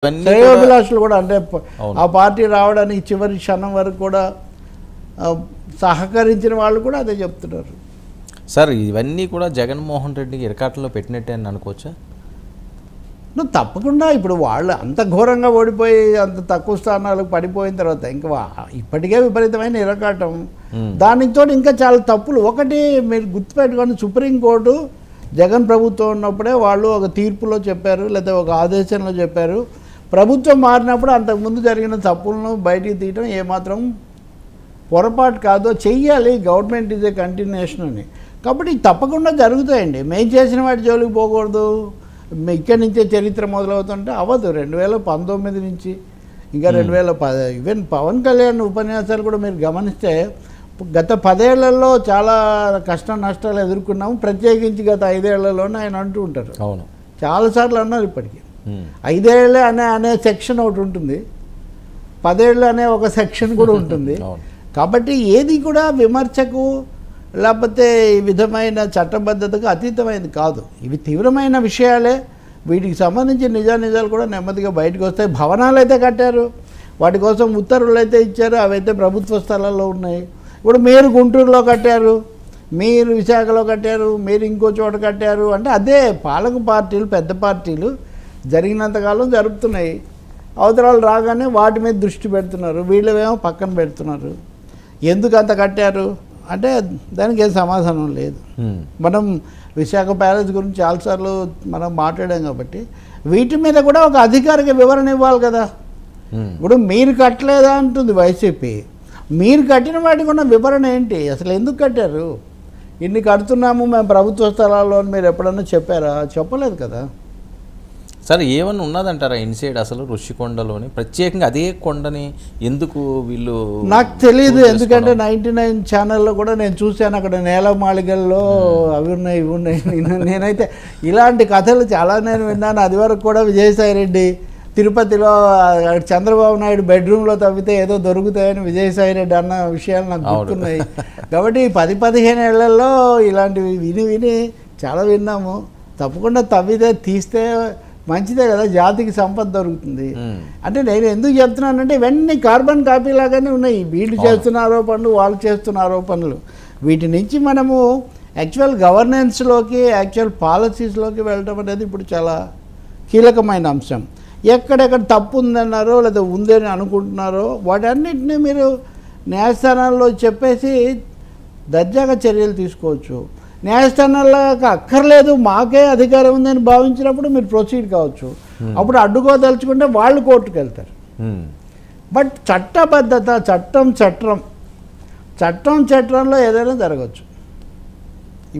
శ్రేయోభిలాషులు కూడా అంటే ఆ పార్టీ రావడానికి చివరి క్షణం వరకు కూడా సహకరించిన వాళ్ళు కూడా అదే చెప్తున్నారు. సార్ ఇవన్నీ కూడా జగన్మోహన్ రెడ్డికి ఇరకాటంలో పెట్టినట్టే అని అనుకోవచ్చా? నువ్వు తప్పకుండా ఇప్పుడు వాళ్ళు అంత ఘోరంగా ఓడిపోయి అంత తక్కువ స్థానాలకు పడిపోయిన తర్వాత ఇంకా ఇప్పటికే విపరీతమైన ఇరకాటం, దానితో ఇంకా చాలా తప్పులు. ఒకటి మీరు గుర్తుపెట్టుకొని, సుప్రీంకోర్టు జగన్ ప్రభుత్వం ఉన్నప్పుడే వాళ్ళు ఒక తీర్పులో చెప్పారు, లేదా ఒక ఆదేశంలో చెప్పారు, ప్రభుత్వం మారినప్పుడు అంతకుముందు జరిగిన తప్పులను బయటికి తీయడం ఏమాత్రం పొరపాటు కాదో చెయ్యాలి, గవర్నమెంట్ ఈజ్ ఏ కంటిన్యూషన్ అని. కాబట్టి తప్పకుండా జరుగుతాయండి. మేము చేసిన వాటి జోలికి పోకూడదు. ఇక్కడి నుంచే చరిత్ర మొదలవుతుంటే అవ్వదు. 2019 నుంచి ఇంకా 2010 ఈవెన్ పవన్ కళ్యాణ్ ఉపన్యాసాలు కూడా మీరు గమనిస్తే గత 10 ఏళ్లలో చాలా కష్ట నష్టాలు ఎదుర్కొన్నాము, ప్రత్యేకించి గత 5 ఏళ్లలోనే ఆయన అంటూ ఉంటారు. అవును, చాలాసార్లు అన్నారు. ఇప్పటికీ 5 ఏళ్ళే అనే సెక్షన్ ఒకటి ఉంటుంది, 10 ఏళ్ళు అనే ఒక సెక్షన్ కూడా ఉంటుంది. కాబట్టి ఏది కూడా విమర్శకు లేకపోతే ఈ విధమైన చట్టబద్ధతకు అతీతమైనది కాదు. ఇవి తీవ్రమైన విషయాలే. వీటికి సంబంధించి నిజాలు కూడా నెమ్మదిగా బయటకు వస్తాయి. భవనాలు అయితే కట్టారు, వాటి కోసం ఉత్తర్వులు అయితే ఇచ్చారు, అవైతే ప్రభుత్వ స్థలాల్లో ఉన్నాయి. ఇప్పుడు మీరు గుంటూరులో కట్టారు, మీరు విశాఖలో కట్టారు, మీరు ఇంకో చోట కట్టారు అంటే అదే పాలక పార్టీలు, పెద్ద పార్టీలు జరిగినంతకాలం జరుపుతున్నాయి. అవతరాలు రాగానే వాటి మీద దృష్టి పెడుతున్నారు, వీళ్ళవేమో పక్కన పెడుతున్నారు. ఎందుకు అంత కట్టారు అంటే దానికి ఏం సమాధానం లేదు. మనం విశాఖ ప్యాలెస్ గురించి చాలాసార్లు మనం మాట్లాడాం కాబట్టి వీటి మీద కూడా ఒక అధికారిక వివరణ ఇవ్వాలి కదా. ఇప్పుడు మీరు కట్టలేదా అంటుంది వైసీపీ, మీరు కట్టిన వాటికి ఉన్న వివరణ ఏంటి? అసలు ఎందుకు కట్టారు? ఇన్ని కడుతున్నాము మేము ప్రభుత్వ స్థలాల్లో అని మీరు ఎప్పుడన్నా చెప్పారా? చెప్పలేదు కదా. సార్ ఏమన్నా ఉన్నదంటారా ఇన్సైడ్ అసలు ఋషికొండలోని ప్రత్యేకంగా అదే కొండని ఎందుకు వీళ్ళు? నాకు తెలియదు, ఎందుకంటే 99 ఛానల్లో కూడా నేను చూశాను, అక్కడ నేలమాళిగల్లో అవి ఉన్నాయి ఇవి ఉన్నాయి. నేనైతే ఇలాంటి కథలు చాలా నేను విన్నాను. అది వరకు కూడా విజయసాయిరెడ్డి తిరుపతిలో చంద్రబాబు నాయుడు బెడ్రూమ్లో తవ్వితే ఏదో దొరుకుతాయని విజయసాయిరెడ్డి అన్న విషయాలు నాకు గుర్తున్నాయి. కాబట్టి 10-15 ఏళ్లలో ఇలాంటివి విని చాలా విన్నాము. తప్పకుండా తవ్వితే తీస్తే మంచిదే కదా, జాతికి సంపద దొరుకుతుంది. అంటే నేను ఎందుకు చెప్తున్నానంటే ఇవన్నీ కార్బన్ కాపీ లాగానే ఉన్నాయి. వీళ్ళు చేస్తున్న ఆరోపణలు, వాళ్ళు చేస్తున్న ఆరోపణలు. వీటి నుంచి మనము యాక్చువల్ గవర్నెన్స్లోకి, యాక్చువల్ పాలసీస్లోకి వెళ్ళడం అనేది ఇప్పుడు చాలా కీలకమైన అంశం. ఎక్కడెక్కడ తప్పు ఉందన్నారో లేదా ఉందని అనుకుంటున్నారో వాటన్నిటిని మీరు న్యాయస్థానాల్లో చెప్పేసి దర్జాగా చర్యలు తీసుకోవచ్చు. న్యాయస్థానాల్లో అక్కర్లేదు, మాకే అధికారం ఉందని భావించినప్పుడు మీరు ప్రొసీడ్ కావచ్చు. అప్పుడు అడ్డుకోదలుచుకుంటే వాళ్ళు కోర్టుకు వెళ్తారు. బట్ చట్టబద్ధత, చట్టంలో ఏదైనా జరగచ్చు,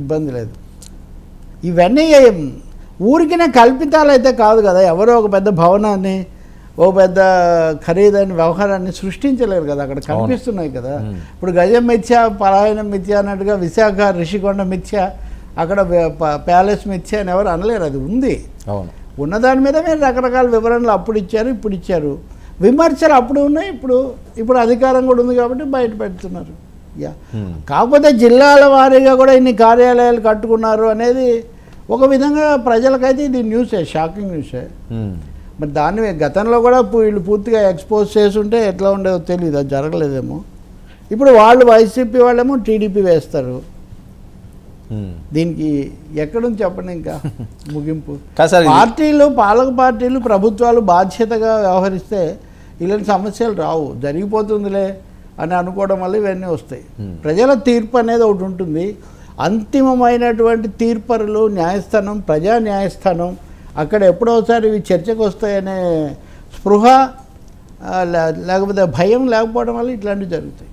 ఇబ్బంది లేదు. ఇవన్నీ ఊరికినే కల్పితాలు అయితే కాదు కదా. ఎవరో ఒక పెద్ద భవనాన్ని, ఓ పెద్ద ఖరీదైన వ్యవహారాన్ని సృష్టించలేరు కదా, అక్కడ కనిపిస్తున్నాయి కదా. ఇప్పుడు గజం మిథ్య, పలాయనం మిథ్య అన్నట్టుగా విశాఖ ఋషికొండ మిథ్య, అక్కడ ప్యాలెస్ మిథ్య అని ఎవరు అనలేరు. అది ఉంది. ఉన్నదాని మీద మీరు రకరకాల వివరణలు అప్పుడు ఇచ్చారు, ఇప్పుడు ఇచ్చారు. విమర్శలు అప్పుడు ఉన్నాయి, ఇప్పుడు అధికారం కూడా ఉంది కాబట్టి బయట పెడుతున్నారు. కాకపోతే జిల్లాల వారీగా కూడా ఇన్ని కార్యాలయాలు కట్టుకున్నారు అనేది ఒక విధంగా ప్రజలకైతే ఇది న్యూసే, షాకింగ్ న్యూసే. మరి దాన్ని గతంలో కూడా వీళ్ళు పూర్తిగా ఎక్స్పోజ్ చేస్తుంటే ఎట్లా ఉండేదో తెలియదు, అది జరగలేదేమో. ఇప్పుడు వాళ్ళు వైసీపీ వాళ్ళేమో టీడీపీ వేస్తారు. దీనికి ఎక్కడుంది చెప్పండి ఇంకా ముగింపు. పార్టీలు, పాలక పార్టీలు, ప్రభుత్వాలు బాధ్యతగా వ్యవహరిస్తే ఇలాంటి సమస్యలు రావు. జరిగిపోతుందిలే అని అనుకోవడం వల్ల ఇవన్నీ వస్తాయి. ప్రజల తీర్పు అనేది ఒకటి ఉంటుంది. అంతిమమైనటువంటి తీర్పరులు న్యాయస్థానం, ప్రజా న్యాయస్థానం. అక్కడ ఎప్పుడోసారి ఇవి చర్చకు వస్తాయనే స్పృహ లేకపోతే భయం లేకపోవడం వల్ల ఇట్లాంటివి జరుగుతాయి.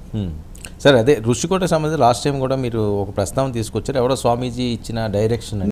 సరే, అదే ఋషికొండ సంబంధించి లాస్ట్ టైం కూడా మీరు ఒక ప్రస్తావన తీసుకొచ్చారు, ఎవరో స్వామీజీ ఇచ్చిన డైరెక్షన్.